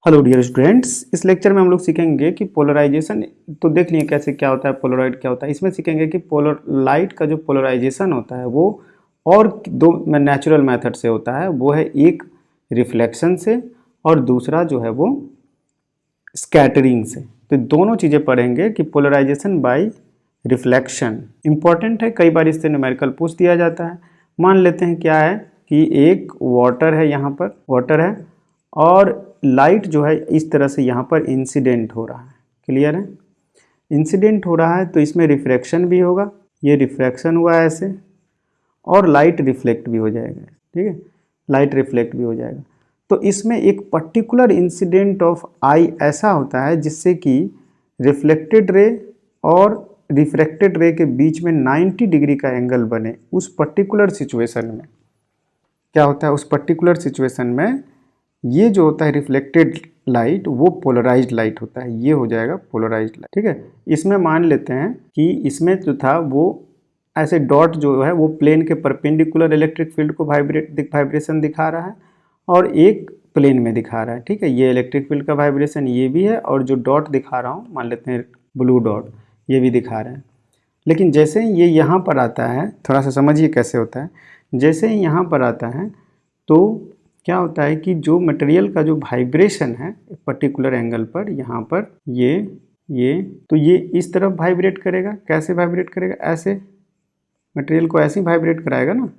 Hello dear students, इस lecture में हम लोग सीखेंगे कि पोलराइजेशन। तो देख लिए कैसे क्या होता है, पोलराइड क्या होता है। इसमें सीखेंगे कि लाइट का जो पोलराइजेशन होता है वो और दो नेचुरल मेथड से होता है। वो है एक रिफ्लेक्शन से और दूसरा जो है वो स्कैटरिंग से। तो दोनों चीज़ें पढ़ेंगे कि पोलराइजेशन बाय रिफ्लेक्शन इंपॉर्टेंट है। कई बार इससे न्यूमेरिकल पूछ दिया जाता है। मान लेते हैं क्या है कि एक वाटर है, यहाँ पर वाटर है और लाइट जो है इस तरह से यहाँ पर इंसिडेंट हो रहा है। क्लियर है? इंसिडेंट हो रहा है तो इसमें रिफ्रैक्शन भी होगा। ये रिफ्रैक्शन हुआ है ऐसे, और लाइट रिफ्लेक्ट भी हो जाएगा। ठीक है, लाइट रिफ्लेक्ट भी हो जाएगा। तो इसमें एक पर्टिकुलर इंसिडेंट ऑफ आई ऐसा होता है जिससे कि रिफ्लेक्टेड रे और रिफ्रैक्टेड रे के बीच में 90 डिग्री का एंगल बने। उस पर्टिकुलर सिचुएशन में क्या होता है, उस पर्टिकुलर सिचुएशन में ये जो होता है रिफ्लेक्टेड लाइट वो पोलराइज्ड लाइट होता है। ये हो जाएगा पोलराइज्ड लाइट। ठीक है, इसमें मान लेते हैं कि इसमें जो था वो ऐसे डॉट जो है वो प्लेन के परपेंडिकुलर इलेक्ट्रिक फील्ड को वाइब्रेशन दिखा रहा है और एक प्लेन में दिखा रहा है। ठीक है, ये इलेक्ट्रिक फील्ड का वाइब्रेशन ये भी है और जो डॉट दिखा रहा हूँ मान लेते हैं ब्लू डॉट, ये भी दिखा रहे हैं। लेकिन जैसे ही ये यहाँ पर आता है, थोड़ा सा समझिए कैसे होता है। जैसे ही यहाँ पर आता है तो क्या होता है कि जो मटेरियल का जो वाइब्रेशन है पर्टिकुलर एंगल पर, यहाँ पर ये तो ये इस तरफ वाइब्रेट करेगा। कैसे वाइब्रेट करेगा? ऐसे मटेरियल को ऐसे ही वाइब्रेट कराएगा ना,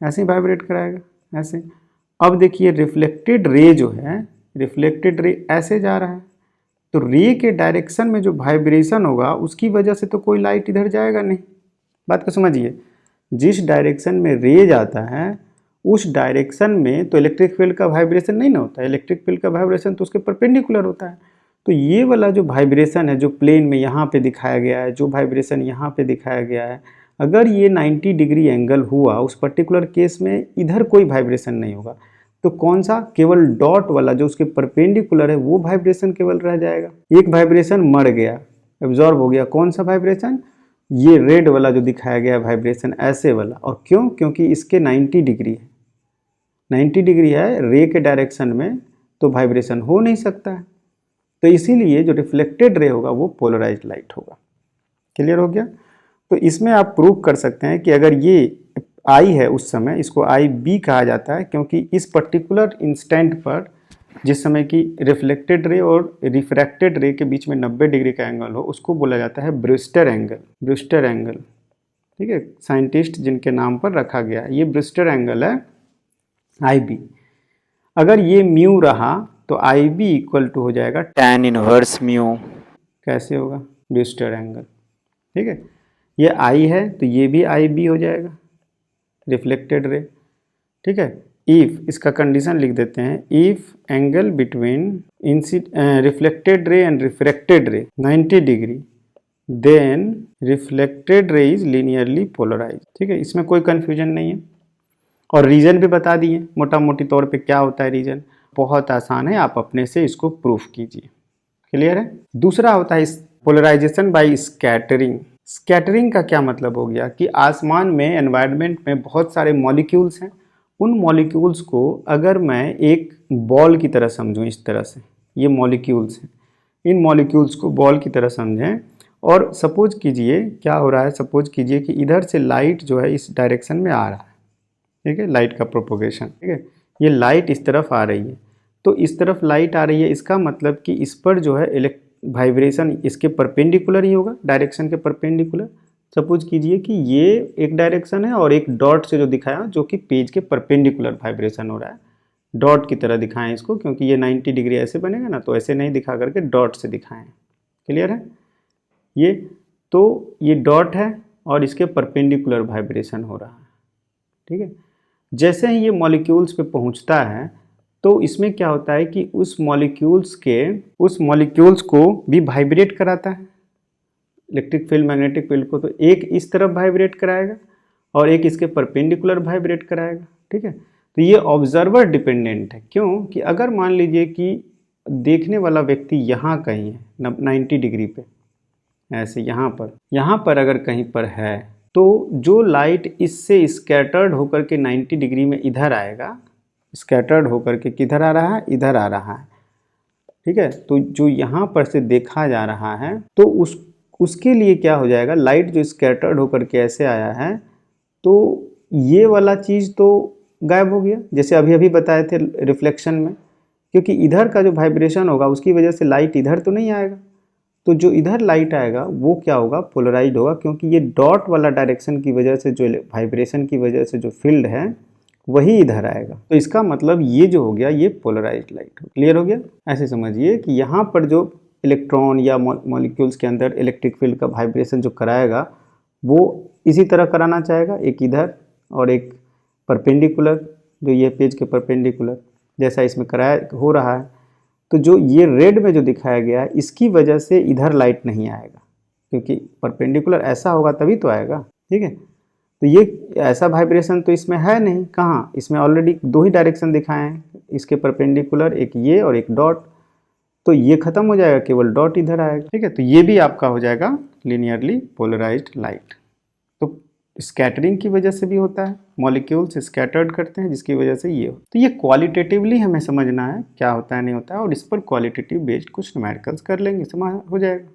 ऐसे ही वाइब्रेट कराएगा ऐसे। अब देखिए रिफ्लेक्टेड रे जो है, रिफ्लेक्टेड रे ऐसे जा रहा है तो रे के डायरेक्शन में जो वाइब्रेशन होगा उसकी वजह से तो कोई लाइट इधर जाएगा नहीं। बात को समझिए, जिस डायरेक्शन में रे जाता है उस डायरेक्शन में तो इलेक्ट्रिक फील्ड का वाइब्रेशन नहीं ना होता है। इलेक्ट्रिक फील्ड का वाइब्रेशन तो उसके परपेंडिकुलर होता है। तो ये वाला जो वाइब्रेशन है जो प्लेन में यहाँ पे दिखाया गया है, जो वाइब्रेशन यहाँ पे दिखाया गया है, अगर ये 90 डिग्री एंगल हुआ उस पर्टिकुलर केस में इधर कोई वाइब्रेशन नहीं होगा। तो कौन सा? केवल डॉट वाला जो उसके परपेंडिकुलर है वो वाइब्रेशन केवल रह जाएगा। एक वाइब्रेशन मर गया, एब्जॉर्ब हो गया। कौन सा वाइब्रेशन? ये रेड वाला जो दिखाया गया वाइब्रेशन, ऐसे वाला। और क्यों? क्योंकि इसके 90 डिग्री है, 90 डिग्री है रे के डायरेक्शन में, तो वाइब्रेशन हो नहीं सकता है। तो इसीलिए जो रिफ्लेक्टेड रे होगा वो पोलराइज्ड लाइट होगा। क्लियर हो गया? तो इसमें आप प्रूव कर सकते हैं कि अगर ये आई है उस समय, इसको आई बी कहा जाता है क्योंकि इस पर्टिकुलर इंस्टेंट पर जिस समय की रिफ्लेक्टेड रे और रिफ्रैक्टेड रे के बीच में 90 डिग्री का एंगल हो उसको बोला जाता है ब्रूस्टर एंगल। ब्रूस्टर एंगल, ठीक है, साइंटिस्ट जिनके नाम पर रखा गया है। ये ब्रूस्टर एंगल है आई बी। अगर ये म्यू रहा तो आई बी इक्वल टू हो जाएगा tan इनवर्स म्यू। कैसे होगा? Brewster angle. ठीक है, ये आई है तो ये भी आई बी हो जाएगा, रिफ्लेक्टेड रे। ठीक है, इफ इसका कंडीशन लिख देते हैं, if angle between reflected ray and refracted ray 90 degree then reflected ray is linearly polarise. ठीक है, इसमें कोई कंफ्यूजन नहीं है। और रीजन भी बता दिए मोटा मोटी तौर पे क्या होता है रीजन। बहुत आसान है, आप अपने से इसको प्रूफ कीजिए। क्लियर है? दूसरा होता है पोलराइजेशन बाय स्कैटरिंग। स्कैटरिंग का क्या मतलब हो गया कि आसमान में एनवायरनमेंट में बहुत सारे मॉलिक्यूल्स हैं। उन मॉलिक्यूल्स को अगर मैं एक बॉल की तरह समझूं, इस तरह से ये मॉलिक्यूल्स हैं, इन मॉलिक्यूल्स को बॉल की तरह समझें और सपोज कीजिए क्या हो रहा है, सपोज कीजिए कि इधर से लाइट जो है इस डायरेक्शन में आ रहा है। ठीक है, लाइट का प्रोपोगेशन। ठीक है, ये लाइट इस तरफ आ रही है तो इस तरफ लाइट आ रही है, इसका मतलब कि इस पर जो है वाइब्रेशन इसके परपेंडिकुलर ही होगा, डायरेक्शन के परपेंडिकुलर। सपोज कीजिए कि ये एक डायरेक्शन है और एक डॉट से जो दिखाया जो कि पेज के परपेंडिकुलर वाइब्रेशन हो रहा है। डॉट की तरह दिखाएं इसको क्योंकि ये 90 डिग्री ऐसे बनेगा ना, तो ऐसे नहीं दिखा करके डॉट से दिखाएं। क्लियर है? ये तो ये डॉट है और इसके परपेंडिकुलर वाइब्रेशन हो रहा है। ठीक है, जैसे ही ये मॉलिक्यूल्स पे पहुंचता है तो इसमें क्या होता है कि उस मॉलिक्यूल्स को भी वाइब्रेट कराता है। इलेक्ट्रिक फील्ड मैग्नेटिक फील्ड को तो एक इस तरफ वाइब्रेट कराएगा और एक इसके परपेंडिकुलर वाइब्रेट कराएगा। ठीक है, तो ये ऑब्जर्वर डिपेंडेंट है। क्यों? कि अगर मान लीजिए कि देखने वाला व्यक्ति यहाँ कहीं है 90 डिग्री पे, ऐसे यहाँ पर अगर कहीं पर है तो जो लाइट इससे स्कैटर्ड होकर के 90 डिग्री में इधर आएगा, स्कैटर्ड होकर के किधर आ रहा है? इधर आ रहा है। ठीक है। तो जो यहाँ पर से देखा जा रहा है तो उसके लिए क्या हो जाएगा, लाइट जो स्कैटर्ड होकर के ऐसे आया है तो ये वाला चीज़ तो गायब हो गया, जैसे अभी अभी बताए थे रिफ्लेक्शन में, क्योंकि इधर का जो वाइब्रेशन होगा उसकी वजह से लाइट इधर तो नहीं आएगा, तो जो इधर लाइट आएगा वो क्या होगा, पोलराइज्ड होगा, क्योंकि ये डॉट वाला डायरेक्शन की वजह से जो वाइब्रेशन की वजह से जो फील्ड है वही इधर आएगा। तो इसका मतलब ये जो हो गया ये पोलराइज्ड लाइट हो। क्लियर हो गया। ऐसे समझिए कि यहाँ पर जो इलेक्ट्रॉन या मॉलिक्यूल्स के अंदर इलेक्ट्रिक फील्ड का वाइब्रेशन जो कराएगा वो इसी तरह कराना चाहेगा, एक इधर और एक परपेंडिकुलर, जो ये पेज के परपेंडिकुलर जैसा इसमें कराया हो रहा है। तो जो ये रेड में जो दिखाया गया है इसकी वजह से इधर लाइट नहीं आएगा, क्योंकि परपेंडिकुलर ऐसा होगा तभी तो आएगा। ठीक है, तो ये ऐसा वाइब्रेशन तो इसमें है नहीं, कहाँ, इसमें ऑलरेडी दो ही डायरेक्शन दिखाए हैं, इसके परपेंडिकुलर, एक ये और एक डॉट, तो ये खत्म हो जाएगा, केवल डॉट इधर आएगा। ठीक है, तो ये भी आपका हो जाएगा लीनियरली पोलराइज्ड लाइट। तो स्कैटरिंग की वजह से भी होता है, मॉलिक्यूल्स स्कैटर्ड करते हैं जिसकी वजह से ये हो। तो ये क्वालिटेटिवली हमें समझना है क्या होता है नहीं होता है, और इस पर क्वालिटेटिव बेस्ड कुछ न्यूमेरिकल्स कर लेंगे, समझ हो जाएगा।